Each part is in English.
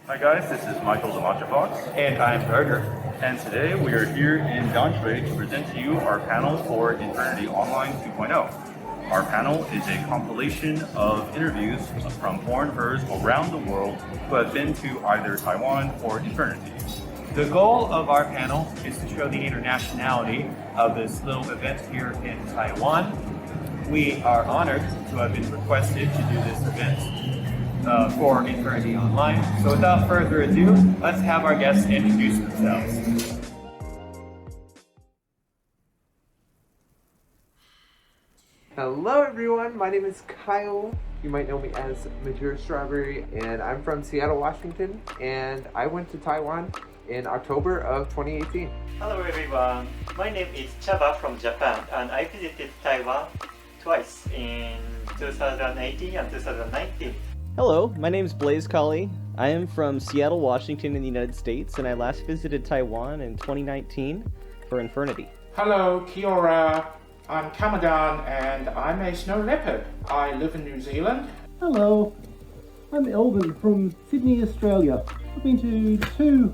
Hi guys, this is Michael the Matcha Fox. And I'm Burger. And today we are here in Gantos to present to you our panel for Infurnity Online 2.0. Our panel is a compilation of interviews from foreigners around the world who have been to either Taiwan or Infurnity. The goal of our panel is to show the internationality of this little event here in Taiwan. We are honored to have been requested to do this event for Infurnity Online. So without further ado, let's have our guests introduce themselves. Hello everyone, my name is Kyle. You might know me as Majira Strawberry, and I'm from Seattle, Washington, and I went to Taiwan in October of 2018. Hello everyone, my name is Chaba from Japan, and I visited Taiwan twice in 2018 and 2019. Hello, my name is Collie. I am from Seattle, Washington in the United States, and I last visited Taiwan in 2019 for Infurnity. Hello, Kia ora. I'm Kamadan and I'm a snow leopard. I live in New Zealand. Hello, I'm Elvin from Sydney, Australia. I've been to 2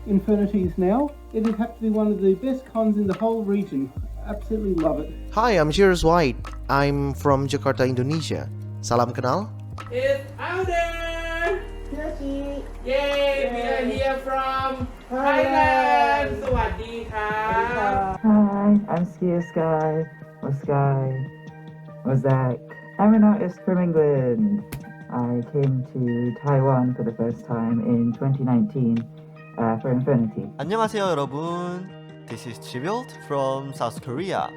Infernities now. It has had to be one of the best cons in the whole region. Absolutely love it. Hi, I'm Chirros White. I'm from Jakarta, Indonesia. Salam kenal. It's Aulder! Toki! Yay! We are here from Thailand! สวัสดีครับ Hi, I'm Skai. Or Sky. Or Zach. I'm an artist from England. I came to Taiwan for the first time in 2019 for Infurnity. 안녕하세요 여러분. This is Chivilt from South Korea.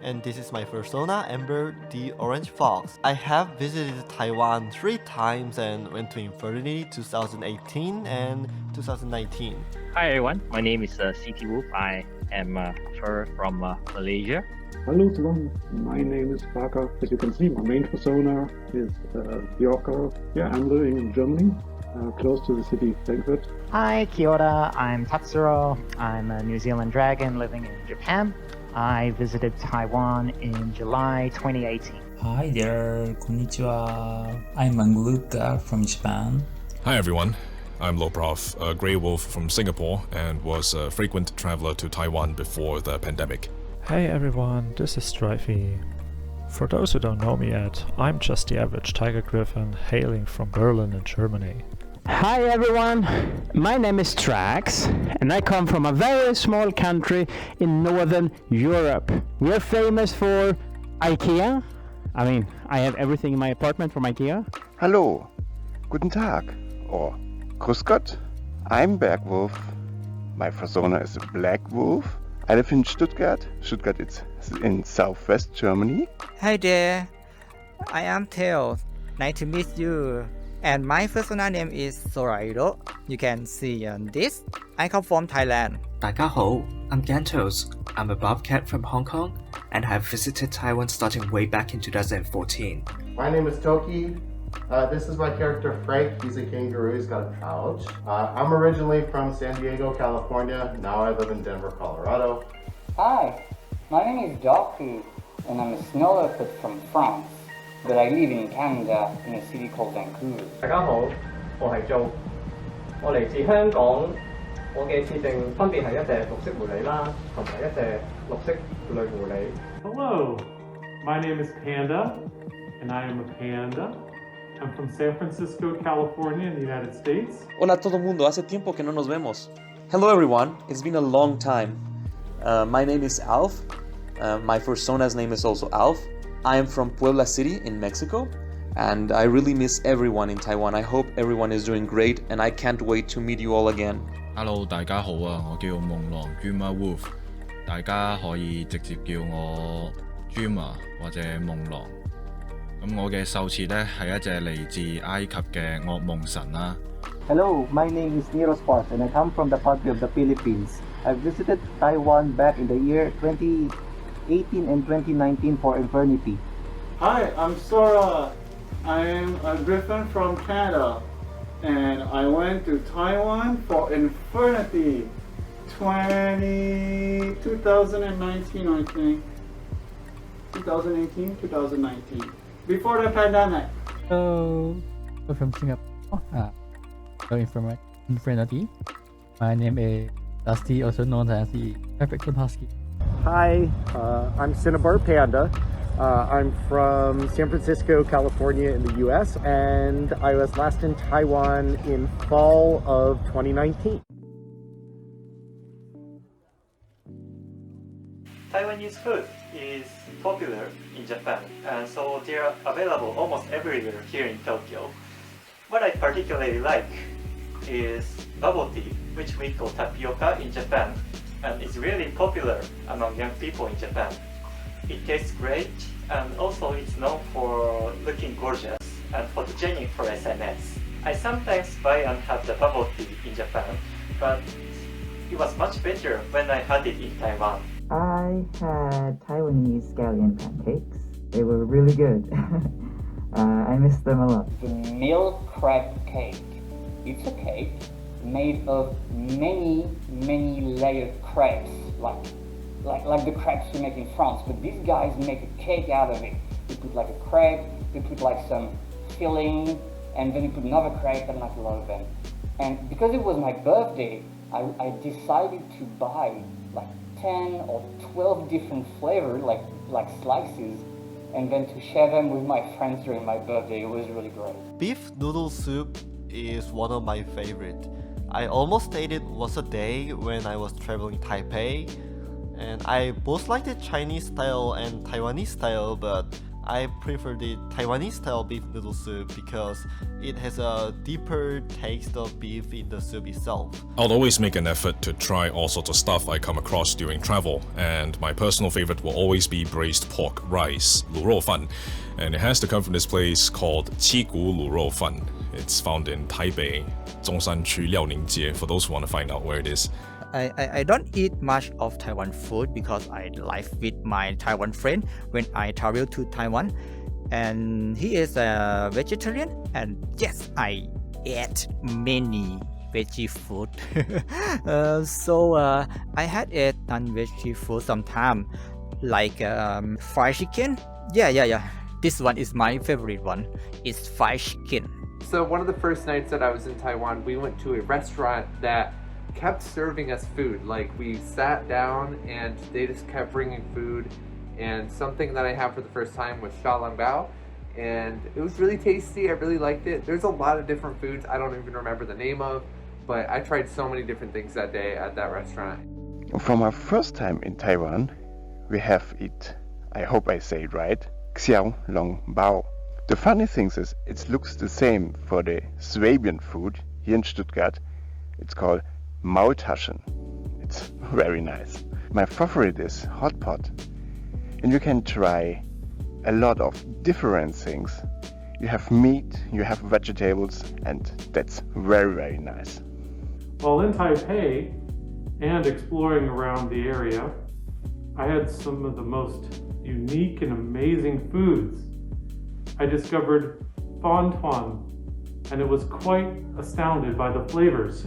And this is my persona, Amber the Orange Fox. I have visited Taiwan 3 times and went to Infurnity 2018 and 2019. Hi everyone, my name is CT Wolf. I am from Malaysia. Hello everyone, my name is Parca. As you can see, my main persona is Bjorka. Yeah, I'm living in Germany, close to the city Frankfurt. Hi, kia ora. I'm Tatsuro. I'm a New Zealand dragon living in Japan. I visited Taiwan in July 2018. Hi there, konnichiwa. I'm Mangluca from Japan. Hi everyone, I'm Loprov, a grey wolf from Singapore and was a frequent traveler to Taiwan before the pandemic. Hey everyone, this is Streifi. For those who don't know me yet, I'm just the average tiger griffin hailing from Berlin in Germany. Hi everyone, my name is Trax and I come from a very small country in Northern Europe. We are famous for IKEA. I have everything in my apartment from IKEA. Hallo, guten Tag, or Grüß Gott. I'm BerkWolf. My persona is a black wolf. I live in Stuttgart. Stuttgart is in southwest Germany. Hi there, I am Tails. Nice to meet you. And my persona name is Sora. You can see on this. I come from Thailand. 大家好, I'm Gantos. I'm a bobcat from Hong Kong and have visited Taiwan starting way back in 2014. My name is Toki. This is my character Frank. He's a kangaroo. He's got a pouch. I'm originally from San Diego, California. Now I live in Denver, Colorado. Hi, my name is Darkou and I'm a snow leopard from France. But I live in Canada in a city called Vancouver. 大家好，我係 Joe， 我嚟自香港，我嘅設定分別係一隻綠色狐狸啦，同埋一隻綠色類狐狸。Hello, my name is Panda, and I am a panda. I'm from San Francisco, California, in the United States. Hola a todo mundo, hace tiempo que no nos vemos. Hello everyone, it's been a long time. My name is Alf. My persona's name is also Alf. I am from Puebla City in Mexico, and I really miss everyone in Taiwan. I hope everyone is doing great, and I can't wait to meet you all again. Hello， 大家好啊，我叫夢狼 DreamWolf， 大家可以直接叫我 Dreamer 或者夢狼。咁我嘅獸設呢係一隻嚟自埃及嘅噩夢神啦。Hello, my name is Chirros and I come from the country of the Philippines. I visited Taiwan back in the year 2018 and 2019 for Infurnity. Hi, I'm Sora. I am a griffin from Canada and I went to Taiwan for Infurnity 2019, I think. 2018, 2019. Before the pandemic. Hello, I'm from Singapore. Infurnity. Infurnity. My name is Dusty, also known as the Perfect Husky. Hi, I'm Cinnabar Panda. I'm from San Francisco, California in the US, and I was last in Taiwan in fall of 2019. Taiwanese food is popular in Japan, and so they are available almost everywhere here in Tokyo. What I particularly like is bubble tea, which we call tapioca in Japan, and it's really popular among young people in Japan. It tastes great, and also it's known for looking gorgeous and photogenic for SNS. I sometimes buy and have the bubble tea in Japan, but it was much better when I had it in Taiwan. I had Taiwanese scallion pancakes. They were really good. I miss them a lot. The milk crab cake. It's a cake made of many layered crabs, like the crabs we make in France, but these guys make a cake out of it. They put like a crab, they put like some filling, and then they put another crab, and like a lot of them. And because it was my birthday, I decided to buy like 10 or 12 different flavors, like slices, and then to share them with my friends during my birthday. It was really great. Beef noodle soup is one of my favorite. I almost ate it once a day when I was traveling Taipei, and I both like the Chinese style and Taiwanese style, but I prefer the Taiwanese style beef noodle soup because it has a deeper taste of beef in the soup itself. I'll always make an effort to try all sorts of stuff I come across during travel, and my personal favorite will always be braised pork rice, 卤肉饭, and it has to come from this place called 七股卤肉饭. It's found in Taipei, 中山区辽宁街, for those who want to find out where it is. I don't eat much of Taiwan food because I live with my Taiwan friend when I travel to Taiwan, and he is a vegetarian, and yes, I ate many veggie food. So I had a non-veggie food sometime, like fried chicken. Yeah. This one is my favorite one. It's fried chicken. So one of the first nights that I was in Taiwan, we went to a restaurant that kept serving us food. Like, we sat down and they just kept bringing food, and something that I had for the first time was xiaolongbao, and it was really tasty. I really liked it. There's a lot of different foods I don't even remember the name of, but I tried so many different things that day at that restaurant. For my first time in Taiwan, we have it, I hope I say it right, xiaolongbao. The funny thing is, it looks the same for the Swabian food here in Stuttgart. It's called Maultaschen. It's very nice. My favorite is hot pot, and you can try a lot of different things. You have meat, you have vegetables, and that's very nice. While in Taipei and exploring around the area, I had some of the most unique and amazing foods. I discovered Fontuan, and it was quite astounded by the flavors.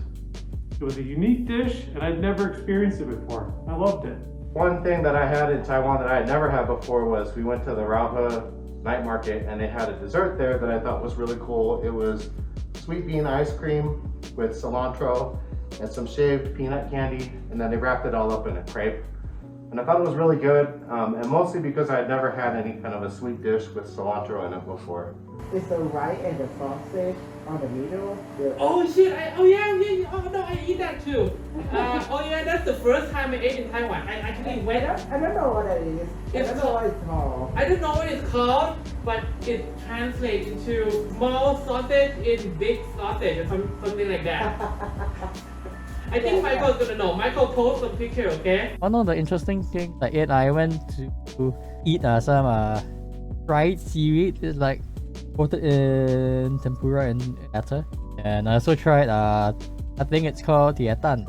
It was a unique dish, and I'd never experienced it before. I loved it. One thing that I had in Taiwan that I had never had before was we went to the Rauha night market, and they had a dessert there that I thought was really cool. It was sweet bean ice cream with cilantro and some shaved peanut candy, and then they wrapped it all up in a crepe. And I thought it was really good, and mostly because I had never had any kind of a sweet dish with cilantro in it before. It's the rice and the sausage on the middle. Oh shit! Oh yeah. Oh no, I eat that too. Oh yeah, that's the first time I ate in Taiwan. I actually went. I don't know what it is. I don't know what it's called. I don't know what it's called, but it translates into small sausage in big sausage or something like that. I think Michael's gonna know. Michael, post some picture, okay? One of the interesting things I ate, I went to eat some fried seaweed. It's like coated in tempura and batter. And I also tried, I think it's called tietan.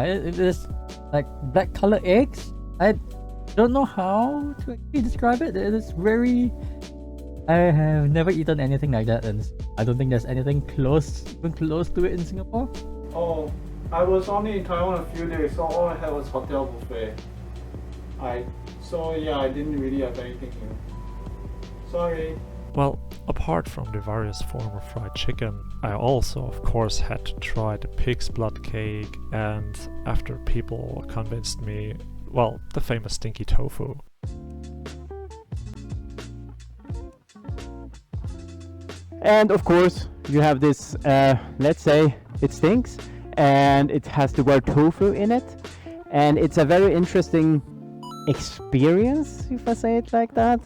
It is like black colored eggs. I don't know how to actually describe it. It is very... I have never eaten anything like that, and I don't think there's anything even close to it in Singapore. Oh, I was only in Taiwan a few days, so all I had was hotel buffet. I didn't really have anything here. Sorry. Well, apart from the various forms of fried chicken, I also of course had to try the pig's blood cake, and after people convinced me, well, the famous stinky tofu. And of course, you have this, let's say it stinks, and it has the word tofu in it, and it's a very interesting experience, if I say it like that.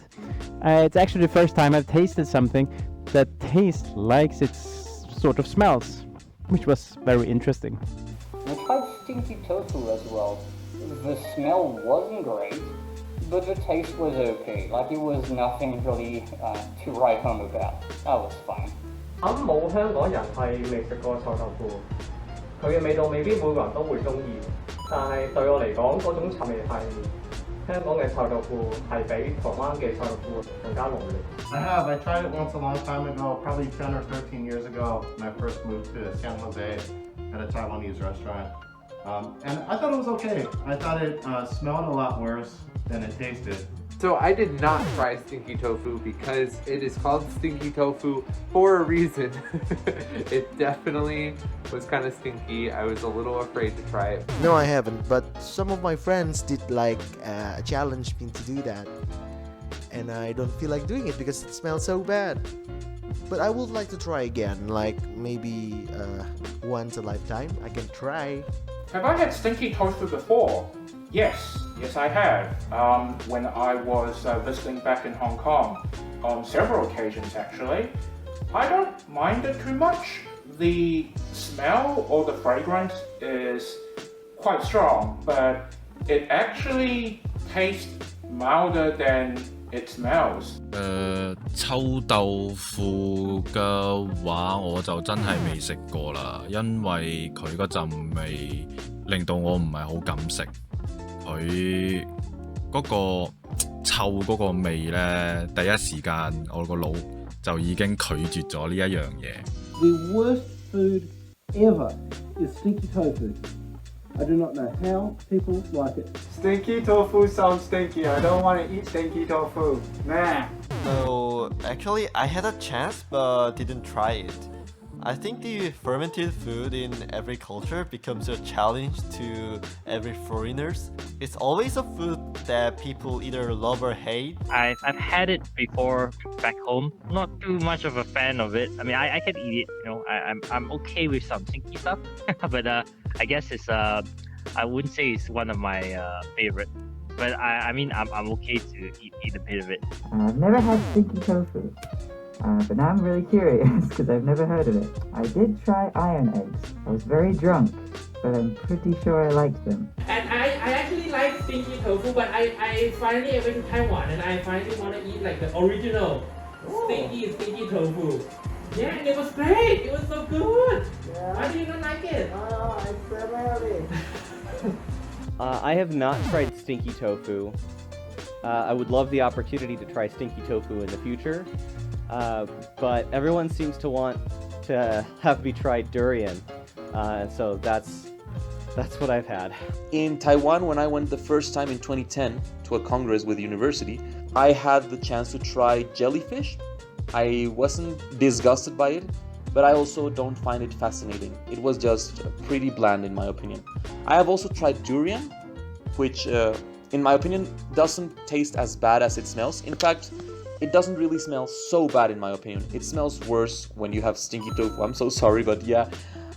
It's actually the first time I've tasted something that tastes like it sort of smells, which was very interesting. I tried stinky tofu as well. The smell wasn't great, but the taste was okay. Like, it was nothing really to write home about. That was fine. 冇香港人係未食過臭豆腐，佢嘅味道未必每個人都會中意，但係對我嚟講，嗰種臭味係香港嘅臭豆腐係比台灣嘅臭豆腐更加濃烈。I have. I tried it once a long time ago, probably 10 or 13 years ago, when I first moved to San Jose at a Taiwanese restaurant. And I thought it was okay. I thought it smelled a lot worse than it tasted. So I did not try stinky tofu because it is called stinky tofu for a reason. It definitely was kind of stinky. I was a little afraid to try it. No, I haven't, but some of my friends did challenge me to do that. And I don't feel like doing it because it smells so bad. But I would like to try again, like maybe once a lifetime. I can try. Have I had stinky tofu before? Yes, I have. When I was visiting back in Hong Kong, on several occasions actually. I don't mind it too much. The smell or the fragrance is quite strong, but it actually tastes milder than it smells. 臭豆腐嘅話，我就真係未食過啦，因為佢嗰陣味令到我唔係好敢食。佢嗰個臭嗰個味呢，第一時間我個腦就已經拒絕咗呢一樣嘢。The worst food ever is stinky tofu. I do not know how people like it. Stinky tofu sounds stinky. I don't want to eat stinky tofu. Nah. So actually I had a chance but didn't try it. I think the fermented food in every culture becomes a challenge to every foreigners. It's always a food that people either love or hate. I've had it before back home. Not too much of a fan of it. I mean, I can eat it. You know, I'm okay with some stinky stuff, but I guess it's I wouldn't say it's one of my favorite. But I mean, I'm okay to eat a bit of it. I've never had stinky tofu. But now I'm really curious because I've never heard of it. I did try iron eggs. I was very drunk, but I'm pretty sure I liked them. And I actually like stinky tofu, but I finally went to Taiwan and I finally want to eat like the original stinky tofu. Yeah, and it was great. It was so good. Yeah. Why do you not like it? Oh, it's smelly. I have not tried stinky tofu. I would love the opportunity to try stinky tofu in the future. But everyone seems to want to have me try durian, so that's what I've had. In Taiwan, when I went the first time in 2010 to a congress with the university, I had the chance to try jellyfish. I wasn't disgusted by it, but I also don't find it fascinating. It was just pretty bland in my opinion. I have also tried durian, which in my opinion doesn't taste as bad as it smells. In fact, it doesn't really smell so bad in my opinion. It smells worse when you have stinky tofu. I'm so sorry, but yeah,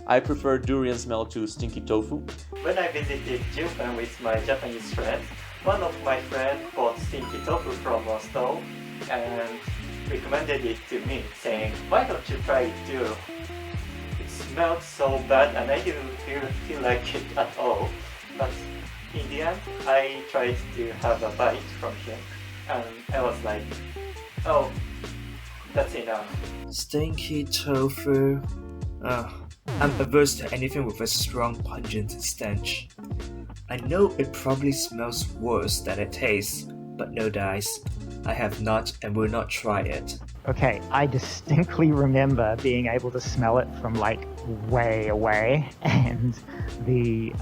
I prefer durian smell to stinky tofu. When I visited Japan with my Japanese friends, one of my friends bought stinky tofu from a stall and recommended it to me, saying, "Why don't you try it too?" It smelled so bad and I didn't feel like it at all. But in the end, I tried to have a bite from him and I was like, oh, that's enough. Stinky tofu. I'm averse to anything with a strong, pungent stench. I know it probably smells worse than it tastes, but no dice. I have not and will not try it. Okay, I distinctly remember being able to smell it from like way away, and the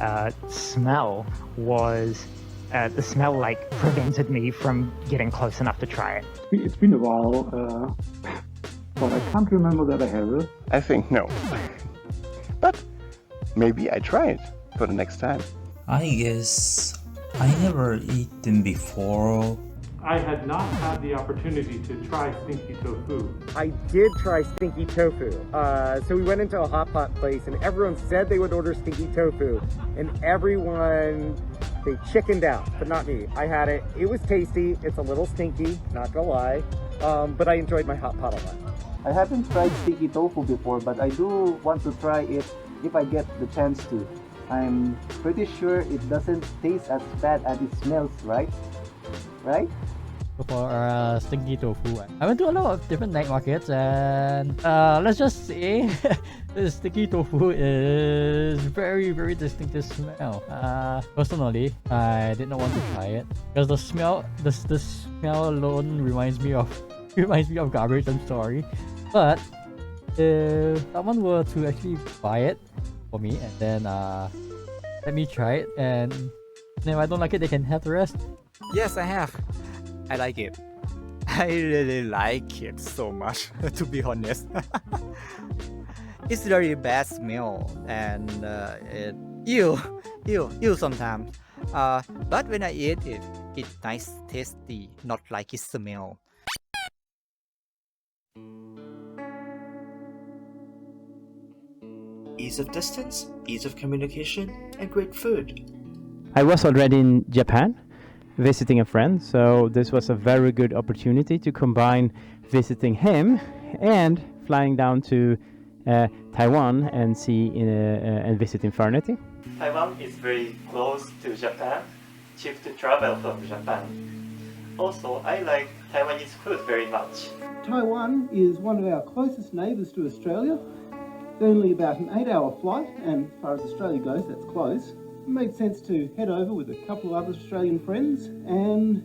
smell was the smell like prevented me from getting close enough to try it. It's been a while, but I can't remember that I have it. I think no. But maybe I try it for the next time. I guess I never eat them before. I had not had the opportunity to try stinky tofu. I did try stinky tofu. So we went into a hot pot place and everyone said they would order stinky tofu. And everyone, they chickened out, but not me. I had it. It was tasty. It's a little stinky, not gonna lie. But I enjoyed my hot pot a lot. I haven't tried sticky tofu before, but I do want to try it if I get the chance to. I'm pretty sure it doesn't taste as bad as it smells, right? Right? For stinky tofu, I went to a lot of different night markets, and let's just say the stinky tofu is very, very distinctive smell. Personally, I did not want to try it because the smell alone reminds me of garbage. I'm sorry, but if someone were to actually buy it for me and then let me try it, and if I don't like it, they can have the rest. Yes, I have. I like it. I really like it so much, to be honest. It's very bad smell and it ew sometimes. But when I eat it, it's nice, tasty, not like it smell. Ease of distance, ease of communication, and great food. I was already in Japan visiting a friend, so this was a very good opportunity to combine visiting him and flying down to Taiwan and and visit Infurnity. Taiwan is very close to Japan, cheap to travel from Japan. Also, I like Taiwanese food very much. Taiwan is one of our closest neighbours to Australia. It's only about an 8-hour flight, and as far as Australia goes, that's close. It made sense to head over with a couple of other Australian friends and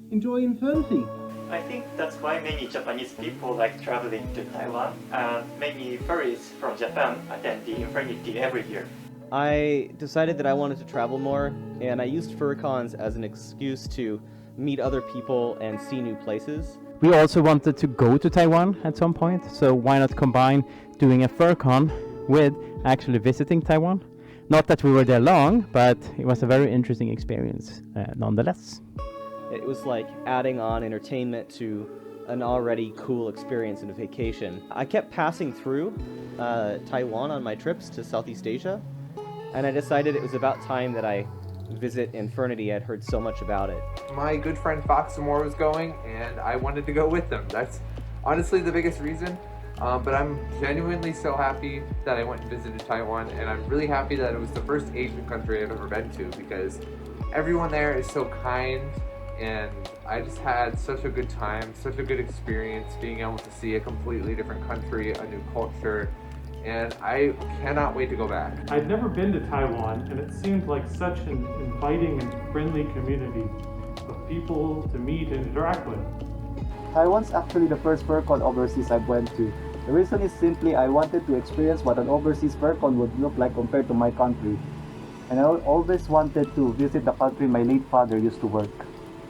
enjoy Infurnity. I think that's why many Japanese people like traveling to Taiwan, and many tourists from Japan attend the Infurnity every year. I decided that I wanted to travel more, and I used FurCons as an excuse to meet other people and see new places. We also wanted to go to Taiwan at some point, so why not combine doing a FurCon with actually visiting Taiwan? Not that we were there long, but it was a very interesting experience nonetheless. It was like adding on entertainment to an already cool experience in a vacation. I kept passing through Taiwan on my trips to Southeast Asia, and I decided it was about time that I visit Infurnity. I'd heard so much about it. My good friend Fox and Moore was going, and I wanted to go with them. That's honestly the biggest reason. But I'm genuinely so happy that I went and visited Taiwan, and I'm really happy that it was the first Asian country I've ever been to, because everyone there is so kind, and I just had such a good time, such a good experience being able to see a completely different country, a new culture, and I cannot wait to go back. I'd never been to Taiwan, and it seemed like such an inviting and friendly community of people to meet and interact with. Taiwan's actually the first FurCon overseas I've went to. The reason is simply I wanted to experience what an overseas FurCon would look like compared to my country. And I always wanted to visit the country my late father used to work.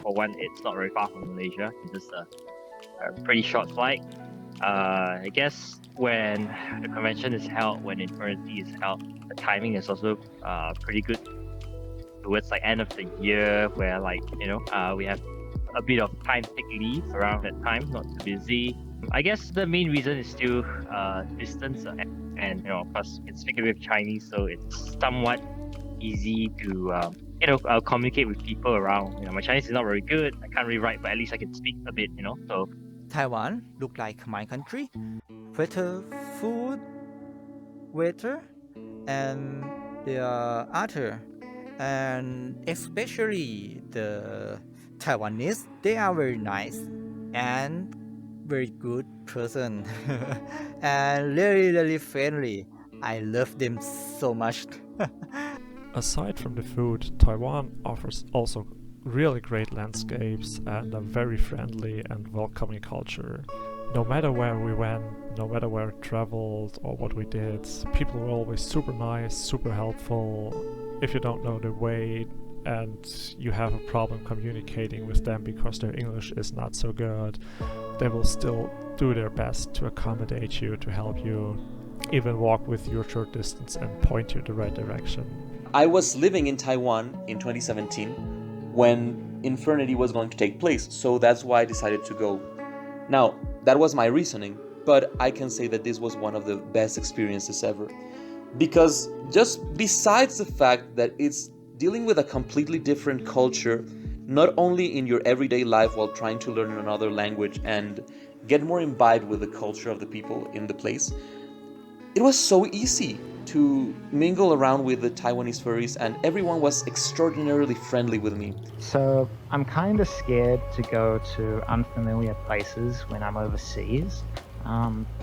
For one, it's not very far from Malaysia. It's just a pretty short flight. I guess when the convention is held, when Infurnity is held, the timing is also pretty good. Towards like end of the year, where we have a bit of time to take leave around that time, not too busy. I guess the main reason is still distance, and of course it's speaking with Chinese, so it's somewhat easy to communicate with people around. My Chinese is not very good. I can't really write, but at least I can speak a bit. So Taiwan look like my country. Better food, weather, and the other, and especially the Taiwanese. They are very nice and very good person and really, really friendly. I love them so much. Aside from the food, Taiwan offers also really great landscapes and a very friendly and welcoming culture. No matter where we went, no matter where we traveled or what we did, people were always super nice, super helpful. If you don't know the way, and you have a problem communicating with them because their English is not so good, they will still do their best to accommodate you, to help you, even walk with you a short distance and point you the right direction. I was living in Taiwan in 2017 when Infurnity was going to take place, so that's why I decided to go. Now, that was my reasoning, but I can say that this was one of the best experiences ever. Because just besides the fact that it's dealing with a completely different culture, not only in your everyday life while trying to learn another language and get more imbibed with the culture of the people in the place, it was so easy to mingle around with the Taiwanese furries, and everyone was extraordinarily friendly with me. So I'm kind of scared to go to unfamiliar places when I'm overseas.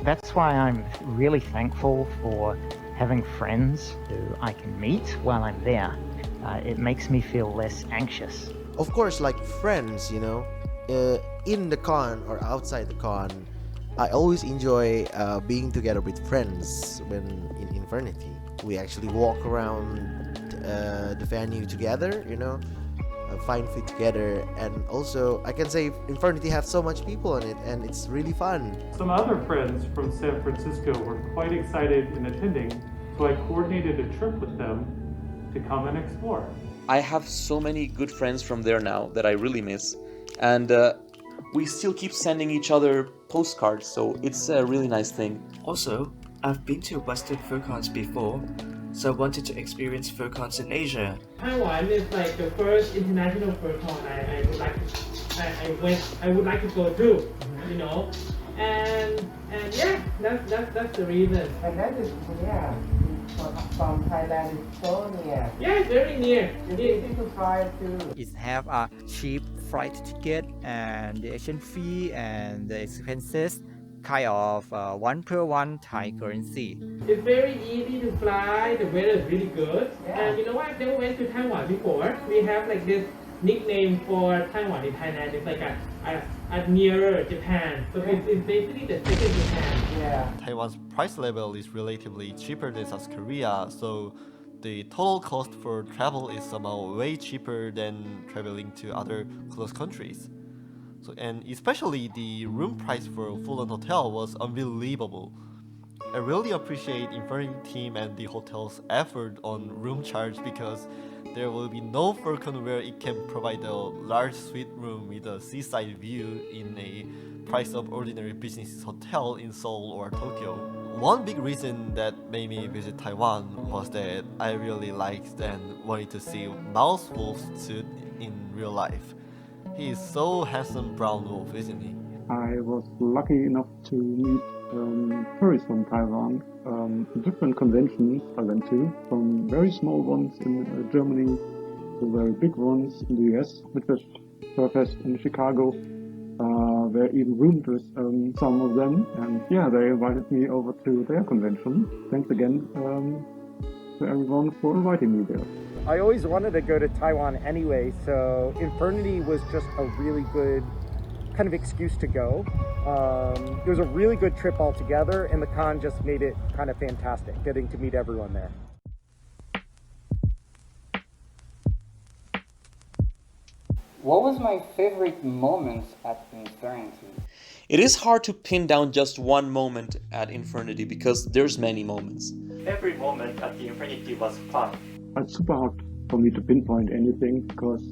That's why I'm really thankful for having friends who I can meet while I'm there. It makes me feel less anxious. Of course, like friends, you know, in the con or outside the con, I always enjoy being together with friends when in Infurnity. We actually walk around the venue together, you know, find food together, and also I can say Infurnity have so much people in it, and it's really fun. Some other friends from San Francisco were quite excited in attending, so I coordinated a trip with them to come and explore. I have so many good friends from there now that I really miss, and we still keep sending each other postcards, so it's a really nice thing. Also, I've been to Western FurCons before, so I wanted to experience FurCons in Asia. Taiwan is like the first international FurCon I would like to go to, you know, and yeah, that's the reason. And that is from Thailand is so near. Yeah, it's very near. It's easy to fly too. It have a cheap flight ticket, and the exchange fee and the expenses kind of 1-per-1 Thai currency. It's very easy to fly, the weather is really good. Yeah. And you know what, I've never went to Taiwan before. We have like this nickname for Taiwan in Thailand. It's like a nearer Japan. So it's basically the second Japan. Yeah. Taiwan's price level is relatively cheaper than South Korea, so the total cost for travel is somehow way cheaper than traveling to other close countries. So, and especially the room price for a full-on hotel was unbelievable. I really appreciate Infurnity team and the hotel's effort on room charge, because there will be no FurCon where it can provide a large suite room with a seaside view in a price of ordinary business hotel in Seoul or Tokyo. One big reason that made me visit Taiwan was that I really liked and wanted to see Mouse Wolf's suit in real life. He is so handsome brown wolf, isn't he? I was lucky enough to meet furries from Taiwan, different conventions I went to, from very small ones in Germany to very big ones in the US, which was Furfest in Chicago, where I even roomed with some of them, and yeah, they invited me over to their convention. Thanks again to everyone for inviting me there. I always wanted to go to Taiwan anyway, so Infurnity was just a really good kind of excuse to go. It was a really good trip altogether, and the con just made it kind of fantastic, getting to meet everyone there. What was my favorite moment at Infurnity? It is hard to pin down just one moment at Infurnity because there's many moments. Every moment at the Infurnity was fun. It's super hard for me to pinpoint anything because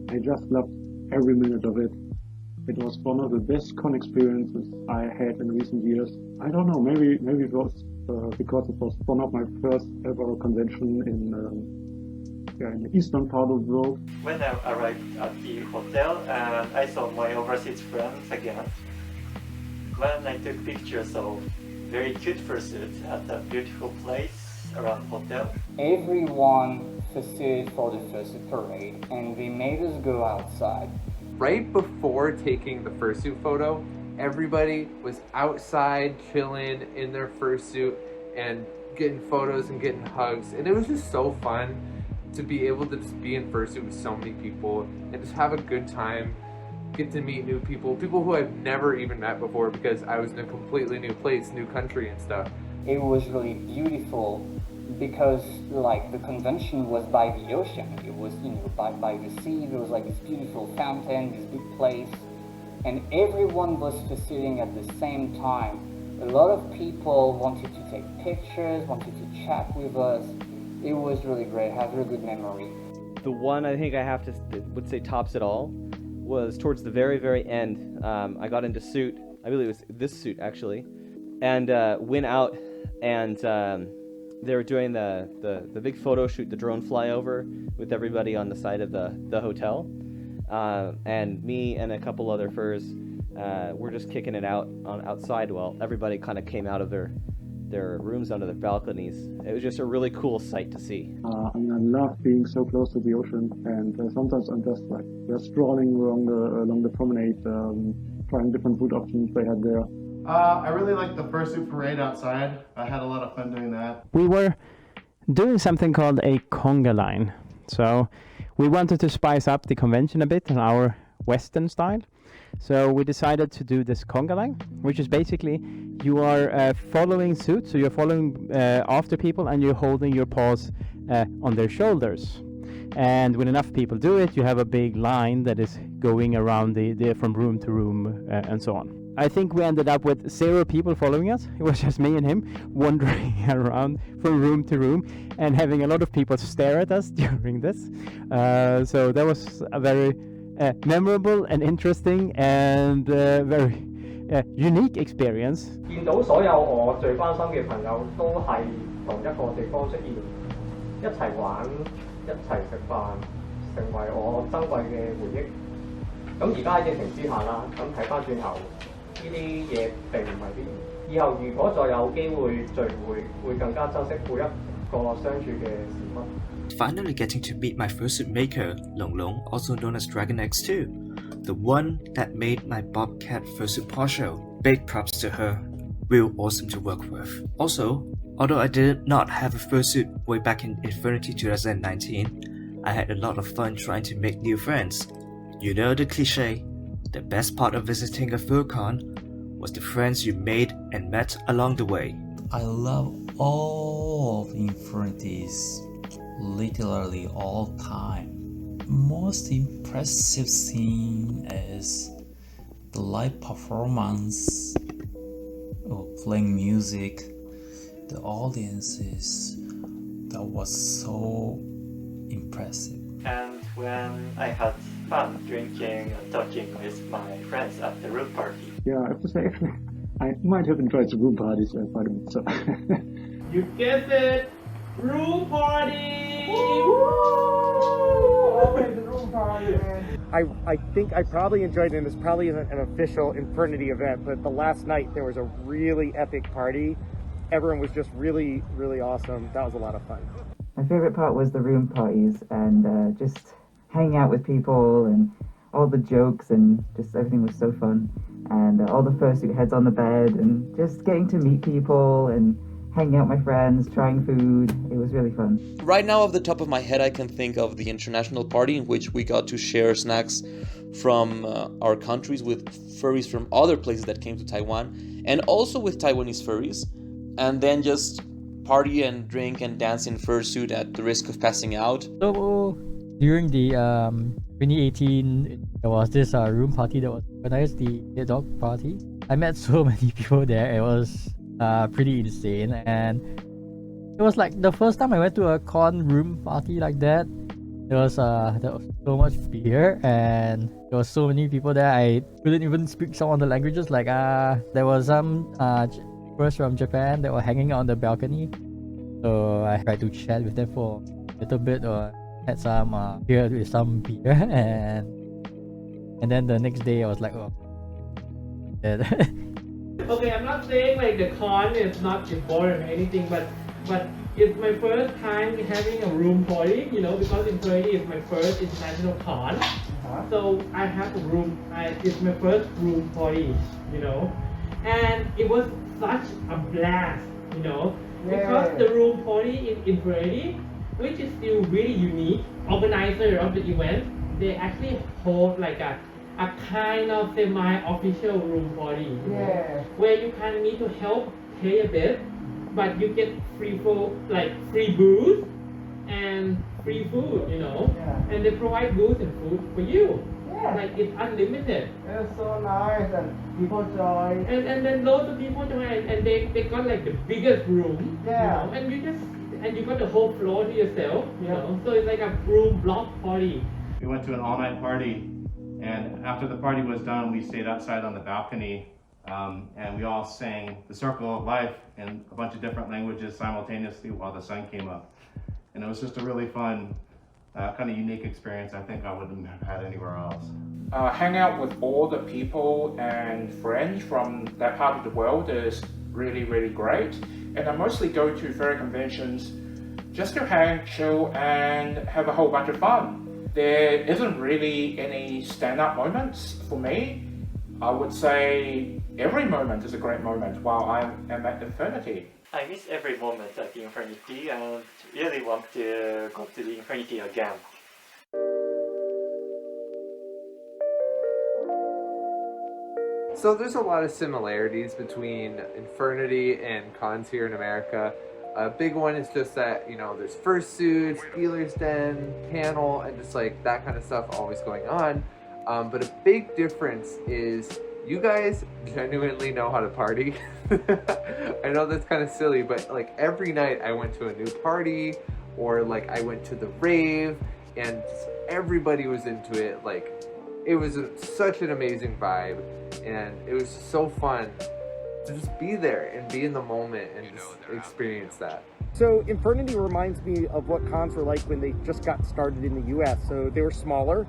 I just loved every minute of it. It was one of the best con experiences I had in recent years. I don't know, maybe it was because it was one of my first ever convention in the eastern part of the world. When I arrived at the hotel and I saw my overseas friends again, when I took pictures of very cute fursuits at a beautiful place around the hotel. Everyone pursued for the fursuit parade, and they made us go outside. Right before taking the fursuit photo, everybody was outside chilling in their fursuit and getting photos and getting hugs, and it was just so fun to be able to just be in fursuit with so many people and just have a good time, get to meet new people who I've never even met before because I was in a completely new place, new country and stuff. It was really beautiful because like the convention was by the ocean. It was, you know, by the sea. There was like this beautiful fountain, this big place, and everyone was just sitting at the same time. A lot of people wanted to take pictures, wanted to chat with us. It was really great. I have a really good memory. The one I think I have to would say tops it all was towards the very, very end. I got into suit. I believe it was this suit actually, and went out and they were doing the big photo shoot, the drone flyover with everybody on the side of the hotel, and me and a couple other furs were just kicking it out outside while everybody kind of came out of their rooms onto their balconies. It was just a really cool sight to see. I mean, I love being so close to the ocean, and sometimes I'm just strolling along the promenade, trying different food options they had there. I really liked the fursuit parade outside. I had a lot of fun doing that. We were doing something called a conga line. So we wanted to spice up the convention a bit in our Western style. So we decided to do this conga line, which is basically you are following suit, so you're following after people and you're holding your paws on their shoulders. And when enough people do it, you have a big line that is going around from room to room and so on. I think we ended up with 0 people following us. It was just me and him wandering around from room to room and having a lot of people stare at us during this. So that was a very memorable and interesting and very unique experience. 見到所有我最關心嘅朋友都係同一個地方出現，一齊玩，一齊食飯，成為我珍貴嘅回憶。咁而家喺疫情之下啦，咁睇翻轉頭，呢啲嘢並唔係必然。以後如果再有機會聚會，會更加珍惜每一個相處嘅時刻。 Finally getting to meet my fursuit maker, Long Long, also known as Dragon X2, the one that made my BobCat fursuit partial. Big props to her, real awesome to work with. Also, although I did not have a fursuit way back in Infurnity 2019, I had a lot of fun trying to make new friends. You know the cliche, the best part of visiting a furcon was the friends you made and met along the way. I love all of Infurnities. Literally all time. Most impressive scene is the live performance of playing music, the audiences. That was so impressive. And when I had fun drinking and talking with my friends at the room party. Yeah, I have to say, actually, I might have enjoyed the room parties quite a bit. So. You guessed it! Room party! Always the room party, man. I think I probably enjoyed it, and it's probably an official Infurnity event, but the last night there was a really epic party. Everyone was just really, really awesome. That was a lot of fun. My favorite part was the room parties and just hanging out with people and all the jokes, and just everything was so fun. And all the fursuit heads on the bed and just getting to meet people and hanging out with my friends, trying food. It was really fun. Right now, off the top of my head, I can think of the international party in which we got to share snacks from our countries with furries from other places that came to Taiwan, and also with Taiwanese furries, and then just party and drink and dance in fursuit at the risk of passing out. So during the 2018, there was this room party that was organized, the dog party. I met so many people there. It was pretty insane, and it was like the first time I went to a con room party like that. There was so much beer and there was so many people there. I couldn't even speak some of the languages. Like there was some tourists from Japan that were hanging out on the balcony, so I tried to chat with them for a little bit, or had some beer with some beer, and then the next day I was like, oh, dead. Okay, I'm not saying like the con is not important or anything, but it's my first time having a room party, you know, because Infurnity is my first international con. So I have a room, it's my first room party, you know, and it was such a blast, you know, because the room party in Infurnity, which is still really unique, organizer of the event, they actually hold like a kind of semi-official room party, you know, where you kind of need to help pay a bit, but you get free booze and free food, you know, and they provide booze and food for you. Like it's unlimited. It's so nice and people join. And then loads of people join and they got like the biggest room. Yeah. You know, and you got the whole floor to yourself, you know. So it's like a room block party. We went to an all-night party, and after the party was done, we stayed outside on the balcony, and we all sang The Circle of Life in a bunch of different languages simultaneously while the sun came up. And it was just a really fun, kind of unique experience I think I wouldn't have had anywhere else. Hang out with all the people and friends from that part of the world is really, really great. And I mostly go to furry conventions just to hang, chill, and have a whole bunch of fun. There isn't really any stand-up moments for me. I would say every moment is a great moment while I am at Infurnity. I miss every moment at the Infurnity and really want to go to the Infurnity again. So there's a lot of similarities between Infurnity and cons here in America. A big one is just that, you know, there's fursuits, dealer's den, panel, and just like that kind of stuff always going on. But a big difference is you guys genuinely know how to party. I know that's kind of silly, but like every night I went to a new party or like I went to the rave and just everybody was into it. Like it was such an amazing vibe and it was so fun to just be there and be in the moment and just experience that. So Infurnity reminds me of what cons were like when they just got started in the US. So they were smaller,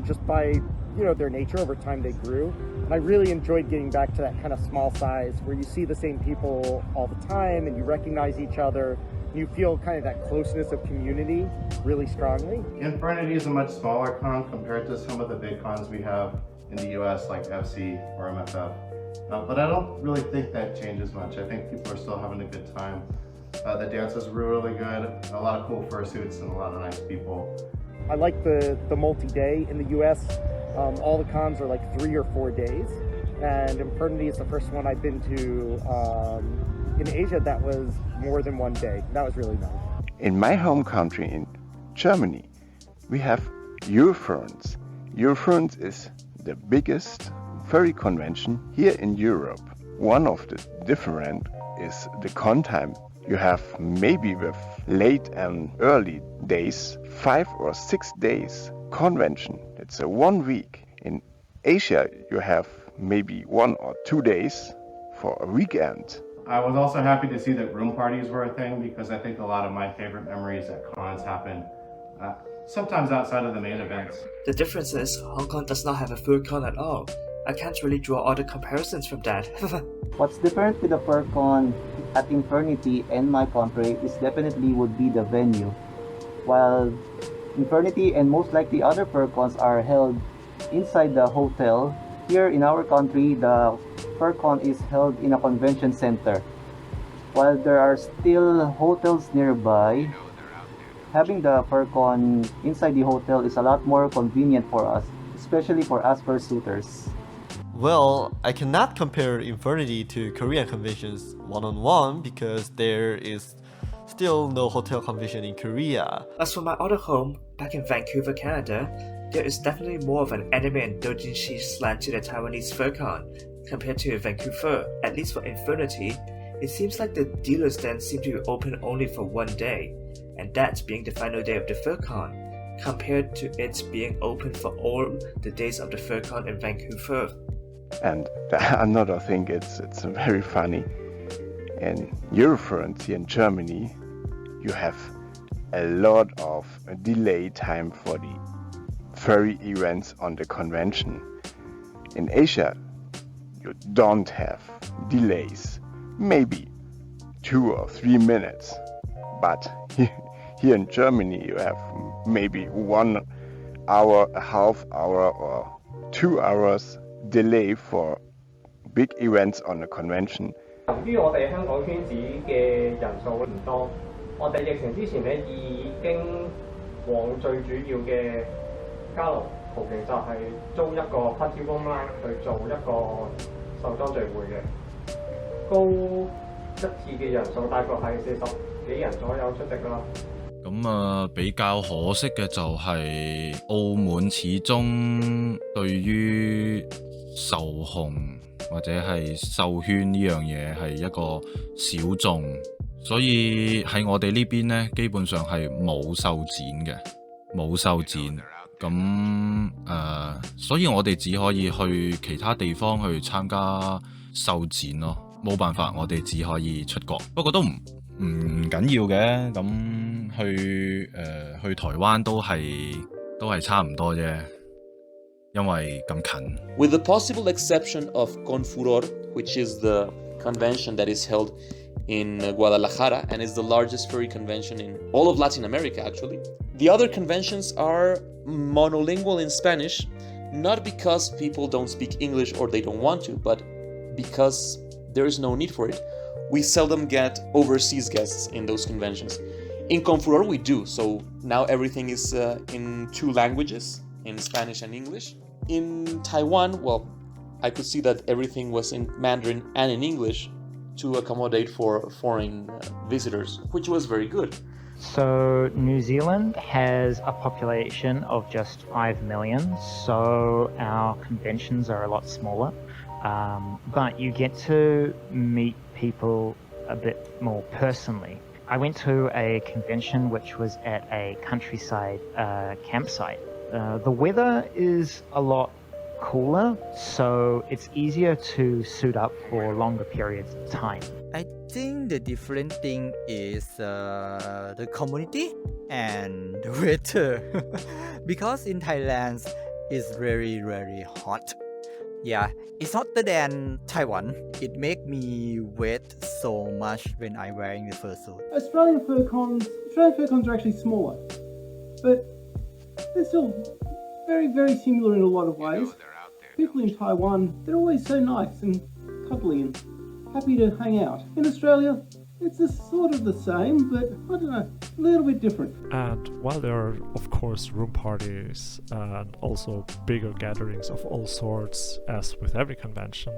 just by, you know, their nature. Over time they grew. And I really enjoyed getting back to that kind of small size where you see the same people all the time and you recognize each other. And you feel kind of that closeness of community really strongly. Infurnity is a much smaller con compared to some of the big cons we have in the US like FC or MFF. But I don't really think that changes much. I think people are still having a good time. The dances were really good, a lot of cool fursuits and a lot of nice people. I like the multi-day in the US. All the cons are like 3 or 4 days. And Infurnity is the first one I've been to in Asia that was more than 1 day. That was really nice. In my home country, in Germany, we have Infurnity. Infurnity is the biggest furry convention here in Europe. One of the different is the con time. You have maybe with late and early days 5 or 6 days convention. It's a 1 week. In Asia you have maybe 1 or 2 days for a weekend. I was also happy to see that room parties were a thing because I think a lot of my favorite memories at cons happen sometimes outside of the main events. The difference is Hong Kong does not have a fur con at all. I can't really draw all the comparisons from that. What's different with the FurCon at Infurnity and my country is definitely would be the venue. While Infurnity and most likely other FurCons are held inside the hotel, here in our country the FurCon is held in a convention center. While there are still hotels nearby, having the FurCon inside the hotel is a lot more convenient for us, especially for us fursuiters. Well, I cannot compare Infurnity to Korean conventions one-on-one because there is still no hotel convention in Korea. As for my other home, back in Vancouver, Canada, there is definitely more of an anime and doujinshi slant to the Taiwanese FurCon compared to Vancouver. At least for Infurnity, it seems like the dealers then seem to be open only for 1 day, and that being the final day of the FurCon, compared to it being open for all the days of the FurCon in Vancouver. And another thing, it's very funny. In Infurnity in Germany, you have a lot of delay time for the furry events on the convention. In Asia, you don't have delays, maybe 2 or 3 minutes. But here in Germany, you have maybe 1 hour, a half hour, or 2 hours delay for big events on the convention. 由於我哋香港圈子嘅人數唔多，我哋疫情之前咧已經往最主要嘅交流途徑就係租一個 party room 啦，去做一個受裝聚會嘅。高次嘅人數大概係40幾人左右出席啦。咁比較可惜嘅就係澳門始終對於受紅或者係授圈呢樣嘢係一個小眾，所以喺我哋呢邊呢，基本上係冇授展嘅，冇授展。咁所以我哋只可以去其他地方去參加授展咯，冇辦法，我哋只可以出國。不過都唔緊要嘅，咁去台灣都係差唔多啫，因為咁近。With the possible exception of Confuror, which is the convention that is held in Guadalajara and is the largest furry convention in all of Latin America, actually. The other conventions are monolingual in Spanish, not because people don't speak English or they don't want to, but because there is no need for it. We seldom get overseas guests in those conventions. In Confuror we do, so now everything is in 2 languages, in Spanish and English. In Taiwan, well, I could see that everything was in Mandarin and in English to accommodate for foreign visitors, which was very good. So New Zealand has a population of just 5 million, so our conventions are a lot smaller, but you get to meet people a bit more personally. I went to a convention which was at a countryside campsite. The weather is a lot cooler, so it's easier to suit up for longer periods of time. I think the different thing is the community and the weather. Because in Thailand it's very hot. Yeah, it's hotter than Taiwan. It make me wet so much when I'm wearing the fursuit. Australian furcons are actually smaller, but they're still very similar in a lot of ways. People in Taiwan, they're always so nice and cuddly and happy to hang out. In Australia, it's sort of the same, but I don't know, a little bit different. And while there are, of course, room parties and also bigger gatherings of all sorts, as with every convention,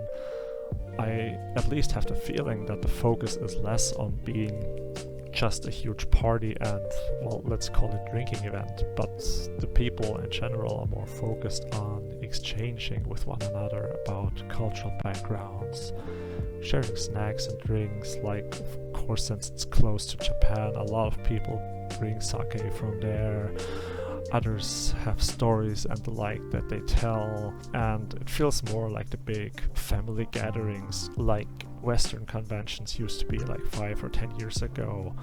I at least have the feeling that the focus is less on being just a huge party and, well, let's call it drinking event, but the people in general are more focused on exchanging with one another about cultural backgrounds, sharing snacks and drinks. Like, of course, since it's close to Japan, a lot of people bring sake from there. Others have stories and the like that they tell, and it feels more like the big family gatherings like Western conventions used to be like 5 or 10 years ago.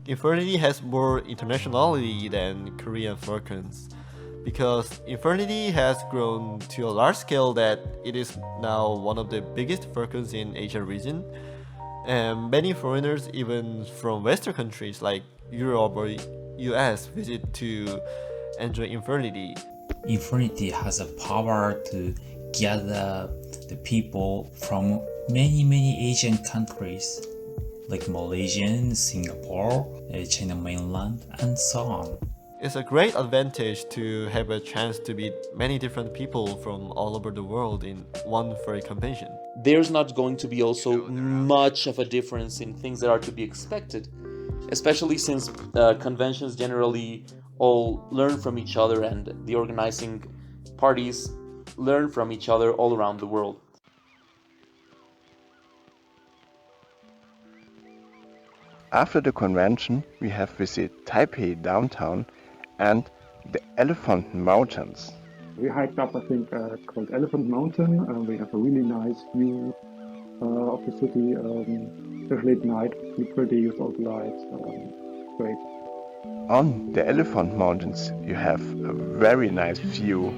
Infurnity has more internationality than Korean furcons, because Infurnity has grown to a large scale that it is now one of the biggest furcons in Asian region, and many foreigners even from Western countries like Europe or US visit to enjoy Infurnity. Infurnity has a power to gather the people from many Asian countries like Malaysia, Singapore, China mainland, and so on. It's a great advantage to have a chance to meet many different people from all over the world in one furry convention. There's not going to be also much of a difference in things that are to be expected, especially since conventions generally all learn from each other and the organizing parties learn from each other all around the world. After the convention, we have visited Taipei downtown and the Elephant Mountains. We hiked up, I think, called Elephant Mountain. We have a really nice view of the city, especially at night. It's pretty with all the lights. Great. On the Elephant Mountains, you have a very nice view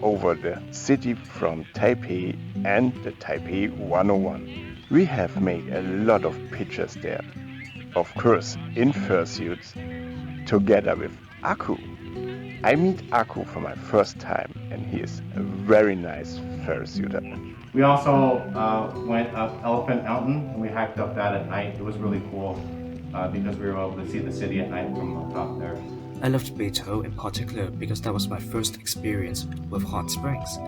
over the city from Taipei and the Taipei 101. We have made a lot of pictures there. Of course, in fursuits, together with Aku. I meet Aku for my first time, and he is a very nice fursuiter. We also went up Elephant Mountain, and we hiked up that at night. It was really cool because we were able to see the city at night from up top there. I loved Beito in particular because that was my first experience with hot springs.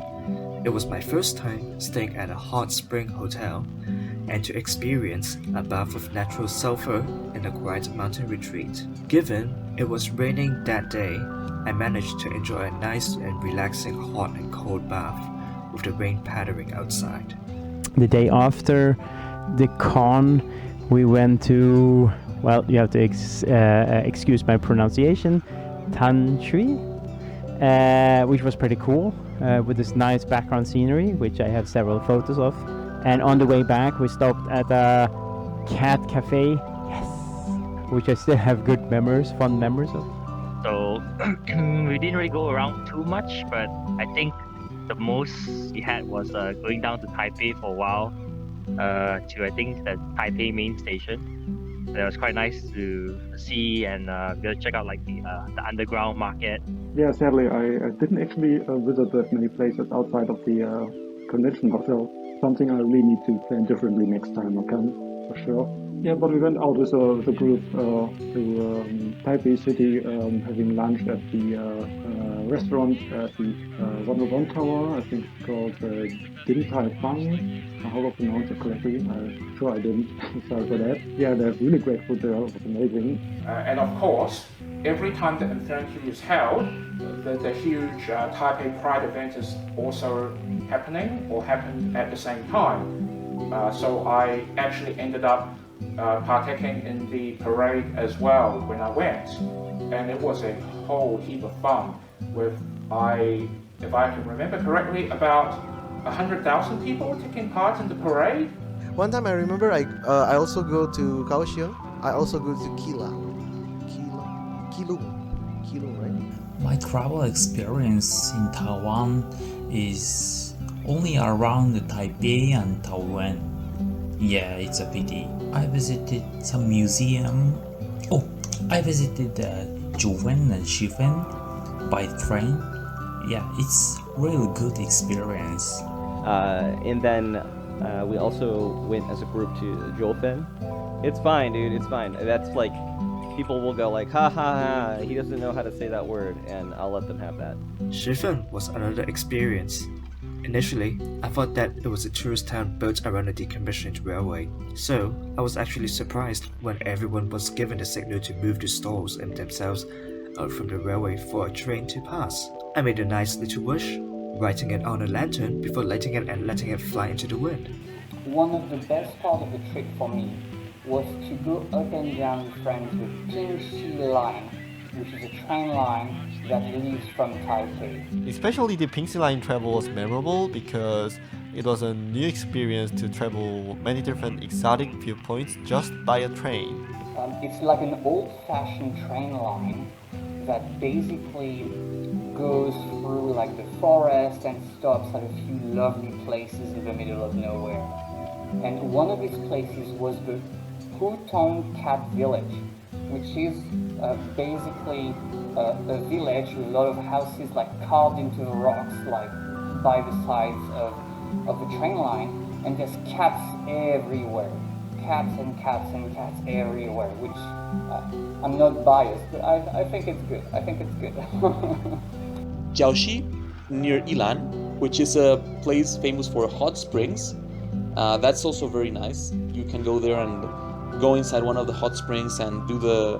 It was my first time staying at a hot spring hotel, and to experience a bath of natural sulfur in a quiet mountain retreat. Given it was raining that day, I managed to enjoy a nice and relaxing hot and cold bath with the rain pattering outside. The day after the con, we went to, well, you have to excuse my pronunciation, Tanshui, which was pretty cool, with this nice background scenery, which I have several photos of. And on the way back, we stopped at a cat cafe, yes, which I still have good memories, fond memories of. So we didn't really go around too much, but I think the most we had was going down to Taipei for a while, to I think the Taipei main station. It was quite nice to see and go check out like the underground market. Yeah, sadly I didn't actually visit that many places outside of the convention hotel. Something I really need to plan differently next time, okay, for sure. Yeah, but we went out with a group to Taipei City, having lunch at the restaurant at the 101 Tower. I think it's called Din Tai Fang. I hope I pronounced it correctly. I'm sure I didn't. Sorry for that. Yeah, they have really great food there. It was amazing. And of course, every time the Infurnity is held, the huge Taipei Pride event is also happening or happened at the same time. So I actually ended up partaking in the parade as well when I went, and it was a whole heap of fun with, if I can remember correctly, about 100,000 people taking part in the parade. One time I remember I also go to Kaohsiung. I also go to Keelung, right? My travel experience in Taiwan is only around Taipei and Taiwan. Yeah, it's a pity. I visited some museum. Oh, I visited Juwen and Shifen by train. Yeah, it's really good experience. And then we also went as a group to Jofen. It's fine, dude, it's fine. That's like, people will go like, ha ha ha, he doesn't know how to say that word, and I'll let them have that. Shifen was another experience. Initially, I thought that it was a tourist town built around a decommissioned railway, so I was actually surprised when everyone was given the signal to move the stalls and themselves out from the railway for a train to pass. I made a nice little wish, writing it on a lantern before lighting it and letting it fly into the wind. One of the best parts of the trip for me was to go up and down with friends with Kiyochii Line, which is a train line that leaves from Taipei. Especially the Pingxi Line travel was memorable because it was a new experience to travel many different exotic viewpoints just by a train. It's like an old-fashioned train line that basically goes through like the forest and stops at a few lovely places in the middle of nowhere. And one of these places was the Hutong Cat Village, which is basically a village with a lot of houses like carved into the rocks, like by the sides of the train line, and there's cats everywhere. Cats and cats and cats everywhere, which I'm not biased, but I think it's good. I think it's good. Jiaoxi, near Yilan, which is a place famous for hot springs. That's also very nice. You can go there and go inside one of the hot springs and do the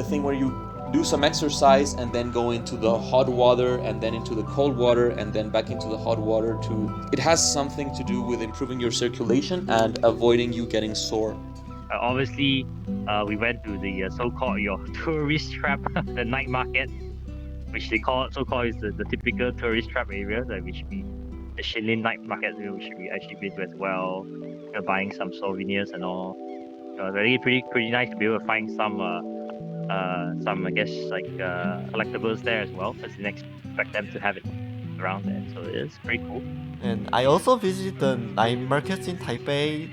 thing where you do some exercise and then go into the hot water and then into the cold water and then back into the hot water it has something to do with improving your circulation and avoiding you getting sore. Obviously, we went to the so-called your tourist trap, the night market, which they call so-called is the typical tourist trap area, which we the Shinlin night market, which we actually been to as well, buying some souvenirs and all. Really pretty nice to be able to find some I guess like collectibles there as well, because you didn't expect them to have it around there, so it is pretty cool. And I also visited the night markets in Taipei,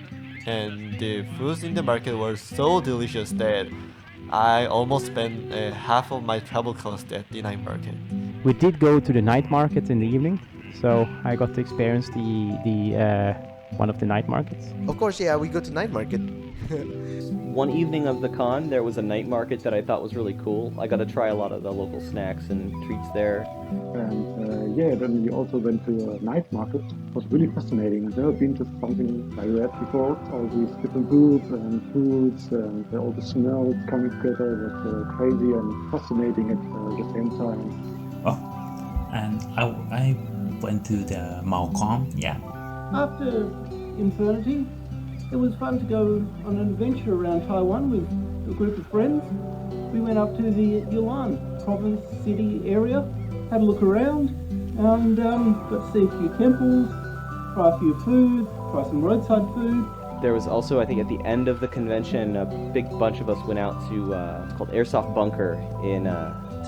and the foods in the market were so delicious that I almost spent half of my travel cost at the night market. We did go to the night market in the evening, so I got to experience the one of the night markets. Of course, yeah, we go to night market. One evening of the con, there was a night market that I thought was really cool. I got to try a lot of the local snacks and treats there. And then we also went to a night market. It was really fascinating. I've never been to something like that before. All these different booths and foods and all the smells coming together was crazy and fascinating at the same time. Oh, and I went to the Malcom, yeah. After Infurnity, it was fun to go on an adventure around Taiwan with a group of friends. We went up to the Yuan province city area, had a look around, and got to see a few temples, try a few food, try some roadside food. There was also, I think at the end of the convention, a big bunch of us went out to, it's called Airsoft Bunker in